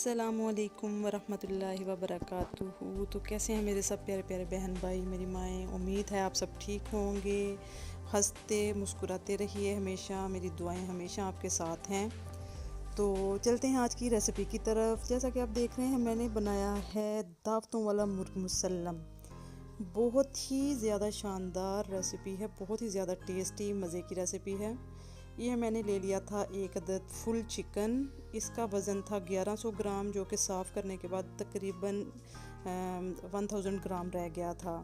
अस्सलामुअलैकुम वरहमतुल्लाहि वबरकातुहू। तो कैसे हैं मेरे सब प्यारे प्यारे बहन भाई, मेरी माएँ। उम्मीद है आप सब ठीक होंगे, हंसते मुस्कुराते रहिए हमेशा। मेरी दुआएं हमेशा आपके साथ हैं। तो चलते हैं आज की रेसिपी की तरफ। जैसा कि आप देख रहे हैं, मैंने बनाया है दावतों वाला मुर्ग मुसल्लम। बहुत ही ज़्यादा शानदार रेसिपी है, बहुत ही ज़्यादा टेस्टी मज़े की रेसिपी है। यह मैंने ले लिया था एक अदद फुल चिकन। इसका वज़न था 1100 ग्राम, जो कि साफ़ करने के बाद तकरीबन 1000 ग्राम रह गया था।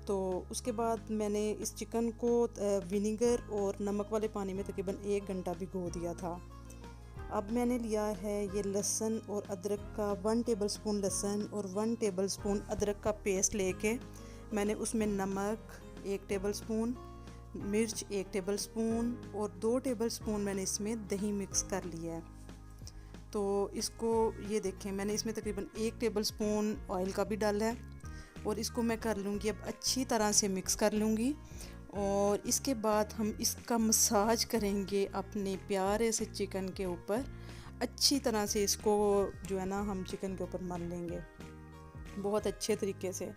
तो उसके बाद मैंने इस चिकन को विनेगर और नमक वाले पानी में तकरीबन 1 घंटा भिगो दिया था। अब मैंने लिया है ये लहसुन और अदरक का 1 टेबलस्पून लहसुन और 1 टेबलस्पून अदरक का पेस्ट लेके मैंने उसमें नमक 1 टेबलस्पून, मिर्च 1 टेबलस्पून और 2 टेबलस्पून मैंने इसमें दही मिक्स कर लिया है। तो इसको ये देखें, मैंने इसमें तकरीबन 1 टेबलस्पून ऑयल का भी डाला है और इसको मैं कर लूँगी अब अच्छी तरह से मिक्स कर लूँगी। और इसके बाद हम इसका मसाज करेंगे अपने प्यारे से चिकन के ऊपर। अच्छी तरह से इसको जो है ना हम चिकन के ऊपर मल लेंगे बहुत अच्छे तरीके से।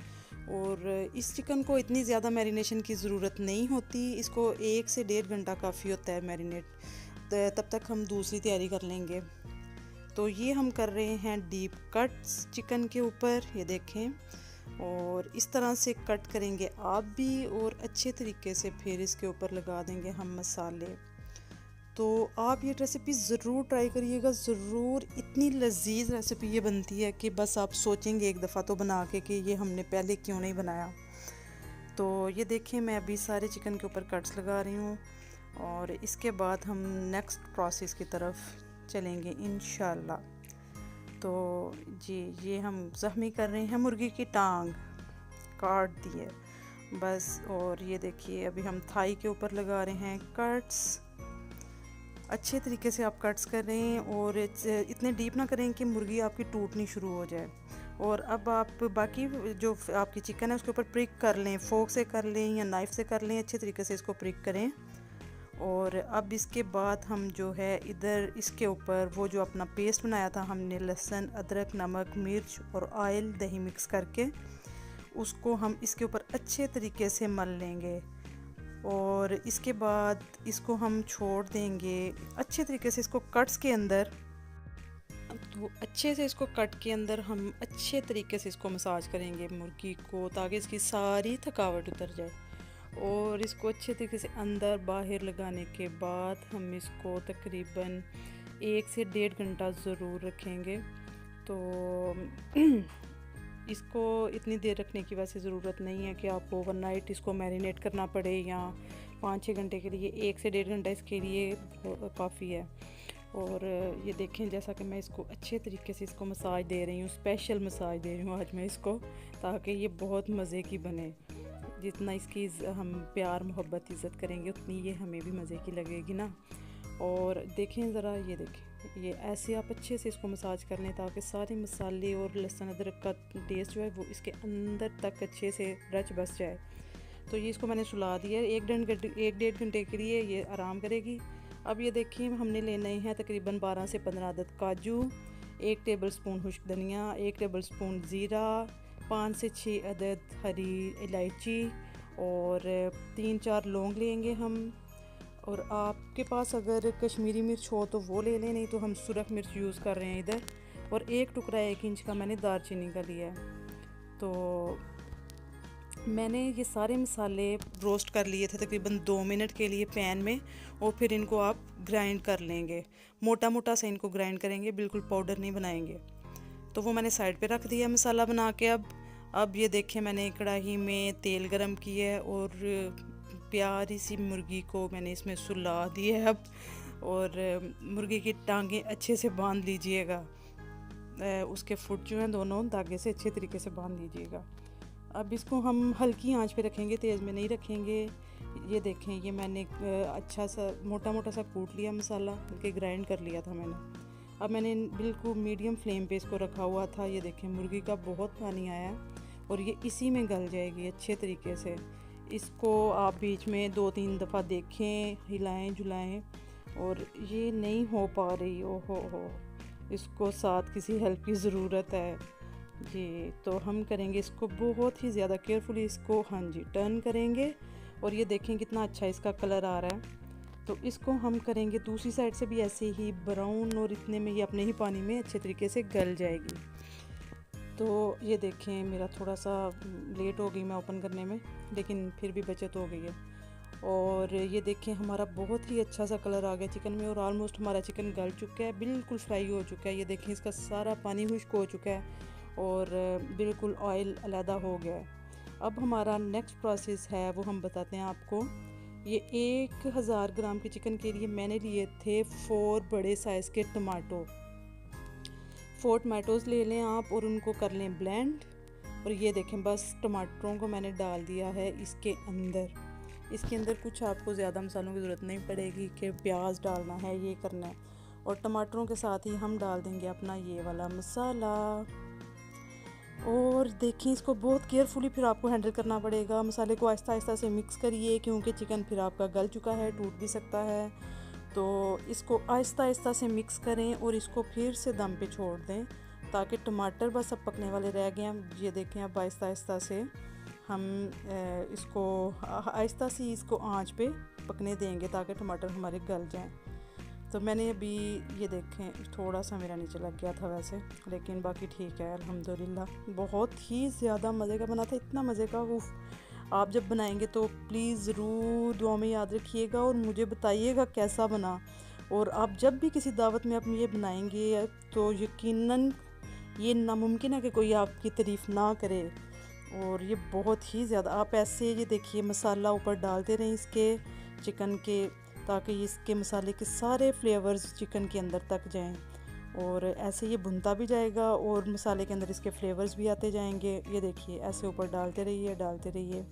और इस चिकन को इतनी ज़्यादा मैरिनेशन की ज़रूरत नहीं होती, इसको 1 से 1.5 घंटा काफ़ी होता है मैरिनेट। तब तक हम दूसरी तैयारी कर लेंगे। तो ये हम कर रहे हैं डीप कट्स चिकन के ऊपर, ये देखें। और इस तरह से कट करेंगे आप भी और अच्छे तरीके से फिर इसके ऊपर लगा देंगे हम मसाले। तो आप ये रेसिपी ज़रूर ट्राई करिएगा, ज़रूर। इतनी लजीज रेसिपी ये बनती है कि बस आप सोचेंगे एक दफ़ा तो बना के कि ये हमने पहले क्यों नहीं बनाया। तो ये देखें, मैं अभी सारे चिकन के ऊपर कट्स लगा रही हूँ और इसके बाद हम नेक्स्ट प्रोसेस की तरफ चलेंगे इंशाल्लाह। तो जी ये हम ज़ख्मी कर रहे हैं, मुर्गी की टांग काट दी है बस। और ये देखिए अभी हम थाई के ऊपर लगा रहे हैं कट्स। अच्छे तरीके से आप कट्स कर रहे हैं और इतने डीप ना करें कि मुर्गी आपकी टूटनी शुरू हो जाए। और अब आप बाकी जो आपकी चिकन है उसके ऊपर प्रिक कर लें, फोक से कर लें या नाइफ़ से कर लें, अच्छे तरीके से इसको प्रिक करें। और अब इसके बाद हम जो है इधर इसके ऊपर वो जो अपना पेस्ट बनाया था हमने, लहसुन अदरक नमक मिर्च और ऑयल दही मिक्स करके, उसको हम इसके ऊपर अच्छे तरीके से मल लेंगे। और इसके बाद इसको हम छोड़ देंगे अच्छे तरीके से इसको कट्स के अंदर। तो अच्छे से इसको कट के अंदर हम अच्छे तरीके से इसको मसाज करेंगे मुर्गी को, ताकि इसकी सारी थकावट उतर जाए। और इसको अच्छे तरीके से अंदर बाहर लगाने के बाद हम इसको तकरीबन 1 से 1.5 घंटा ज़रूर रखेंगे। तो इसको इतनी देर रखने की वैसे ज़रूरत नहीं है कि आपको ओवरनाइट इसको मैरिनेट करना पड़े या 5-6 घंटे के लिए। 1 से 1.5 घंटा इसके लिए काफ़ी है। और ये देखें, जैसा कि मैं इसको अच्छे तरीके से इसको मसाज दे रही हूँ, स्पेशल मसाज दे रही हूँ आज मैं इसको, ताकि ये बहुत मज़े की बने। जितना इसकी हम प्यार मोहब्बत इज़्ज़त करेंगे उतनी ये हमें भी मज़े की लगेगी ना। और देखें ज़रा, ये देखें, ये ऐसे आप अच्छे से इसको मसाज कर लें ताकि सारे मसाले और लहसुन अदरक का टेस्ट जो है वो इसके अंदर तक अच्छे से रच बस जाए। तो ये इसको मैंने सुला दिया 1-1.5 घंटे के लिए, ये आराम करेगी। अब ये देखिए, हमने लेने हैं तकरीबन 12 से 15 अदद काजू, 1 टेबलस्पून खुश्क धनिया, 1 टेबलस्पून ज़ीरा, 5 से 6 अदद हरी इलायची और 3-4 लौंग लेंगे हम। और आपके पास अगर कश्मीरी मिर्च हो तो वो ले लें, नहीं तो हम सुरख मिर्च यूज़ कर रहे हैं इधर। और 1 टुकड़ा 1 इंच का मैंने दालचीनी का लिया है। तो मैंने ये सारे मसाले रोस्ट कर लिए थे तकरीबन 2 मिनट के लिए पैन में। और फिर इनको आप ग्राइंड कर लेंगे, मोटा मोटा सा इनको ग्राइंड करेंगे, बिल्कुल पाउडर नहीं बनाएंगे। तो वो मैंने साइड पे रख दिया मसाला बना के। अब ये देखें, मैंने कढ़ाई में तेल गरम किया है और प्यारी सी मुर्गी को मैंने इसमें सुला दी है अब। और मुर्गी की टांगें अच्छे से बांध लीजिएगा, उसके फुट जो हैं दोनों धागे से अच्छे तरीके से बांध लीजिएगा। अब इसको हम हल्की आंच पे रखेंगे, तेज़ में नहीं रखेंगे। ये देखें, ये मैंने अच्छा सा मोटा मोटा सा कूट लिया मसाला, बल्कि ग्राइंड कर लिया था मैंने। अब मैंने बिल्कुल मीडियम फ्लेम पे इसको रखा हुआ था। ये देखें, मुर्गी का बहुत पानी आया और ये इसी में गल जाएगी अच्छे तरीके से। इसको आप बीच में 2-3 दफ़ा देखें, हिलाएं जुलाएं। और ये नहीं हो पा रही, ओ हो, इसको साथ किसी हेल्प की ज़रूरत है जी। तो हम करेंगे इसको बहुत ही ज़्यादा केयरफुली, इसको हाँ जी टर्न करेंगे। और ये देखें कितना अच्छा इसका कलर आ रहा है। तो इसको हम करेंगे दूसरी साइड से भी ऐसे ही ब्राउन, और इतने में ये अपने ही पानी में अच्छे तरीके से गल जाएगी। तो ये देखें मेरा थोड़ा सा लेट हो गई मैं ओपन करने में, लेकिन फिर भी बचत हो गई है। और ये देखें हमारा बहुत ही अच्छा सा कलर आ गया चिकन में, और ऑलमोस्ट हमारा चिकन गल चुका है, बिल्कुल फ्राई हो चुका है। ये देखें इसका सारा पानी खुश्क हो चुका है और बिल्कुल ऑयल अलहदा हो गया है। अब हमारा नेक्स्ट प्रोसेस है वो हम बताते हैं आपको। ये 1000 ग्राम के चिकन के लिए मैंने लिए थे 4 बड़े साइज़ के टमाटो। 4 टमाटोज़ ले लें आप और उनको कर लें ब्लेंड। और ये देखें बस टमाटरों को मैंने डाल दिया है इसके अंदर। इसके अंदर कुछ आपको ज़्यादा मसालों की ज़रूरत नहीं पड़ेगी कि प्याज डालना है, ये करना है। और टमाटरों के साथ ही हम डाल देंगे अपना ये वाला मसाला। और देखिए इसको बहुत केयरफुली फिर आपको हैंडल करना पड़ेगा। मसाले को आहिस्ता आहिस्ता से मिक्स करिए, क्योंकि चिकन फिर आपका गल चुका है, टूट भी सकता है। तो इसको आहिस्ता आहिस्ता से मिक्स करें और इसको फिर से दम पे छोड़ दें, ताकि टमाटर बस अब पकने वाले रह गए हैं। ये देखें अब आहिस्ता आहिस्ता से हम इसको आहिस्ता से इसको आंच पे पकने देंगे ताकि टमाटर हमारे गल जाएं। तो मैंने अभी ये देखें थोड़ा सा मेरा नीचे लग गया था वैसे, लेकिन बाकी ठीक है अल्हम्दुलिल्लाह। बहुत ही ज़्यादा मज़े का बना था, इतना मज़े का। उफ़, आप जब बनाएंगे तो प्लीज़ ज़रूर दुआ में याद रखिएगा और मुझे बताइएगा कैसा बना। और आप जब भी किसी दावत में आप ये बनाएंगे तो यकीनन ये नामुमकिन है कि कोई आपकी तारीफ़ ना करे। और ये बहुत ही ज़्यादा आप ऐसे ये देखिए मसाला ऊपर डालते रहें इसके चिकन के, ताकि इसके मसाले के सारे फ्लेवर्स चिकन के अंदर तक जाएं। और ऐसे ये भुनता भी जाएगा और मसाले के अंदर इसके फ्लेवर्स भी आते जाएंगे। ये देखिए ऐसे ऊपर डालते रहिए डालते रहिए।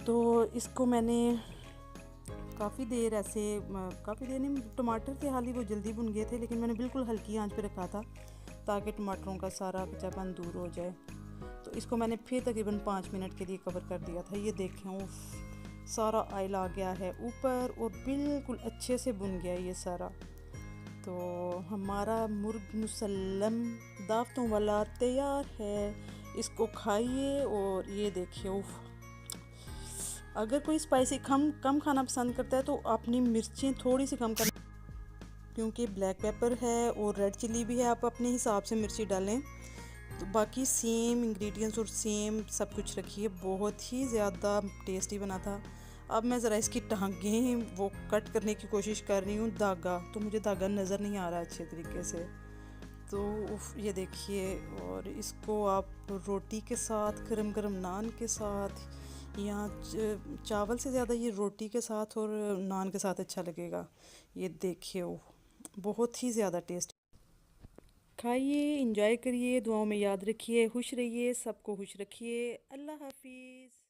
तो इसको मैंने काफ़ी देर ऐसे काफ़ी देर नहीं, टमाटर थे हाल ही वो जल्दी भुन गए थे, लेकिन मैंने बिल्कुल हल्की आंच पे रखा था ताकि टमाटरों का सारा कच्चापन दूर हो जाए। तो इसको मैंने फिर तकरीबन 5 मिनट के लिए कवर कर दिया था। ये देखें उफ, सारा ऑयल आ गया है ऊपर और बिल्कुल अच्छे से भुन गया ये सारा। तो हमारा मुर्ग मुसल्लम दावतों वाला तैयार है। इसको खाइए। और ये देखिए उफ, अगर कोई स्पाइसी कम खाना पसंद करता है तो अपनी मिर्चें थोड़ी सी कम कर, क्योंकि ब्लैक पेपर है और रेड चिली भी है, आप अपने हिसाब से मिर्ची डालें। तो बाकी सेम इंग्रेडिएंट्स और सेम सब कुछ रखिए। बहुत ही ज़्यादा टेस्टी बना था। अब मैं ज़रा इसकी टांगें वो कट करने की कोशिश कर रही हूँ, धागा तो मुझे धागा नज़र नहीं आ रहा अच्छे तरीके से। तो ये देखिए, और इसको आप रोटी के साथ, गरम गरम नान के साथ, या चावल से ज़्यादा ये रोटी के साथ और नान के साथ अच्छा लगेगा। ये देखिए बहुत ही ज़्यादा टेस्ट। खाइए, इंजॉय करिए, दुआओं में याद रखिए, खुश रहिए, सबको खुश रखिए। अल्लाह हाफिज़।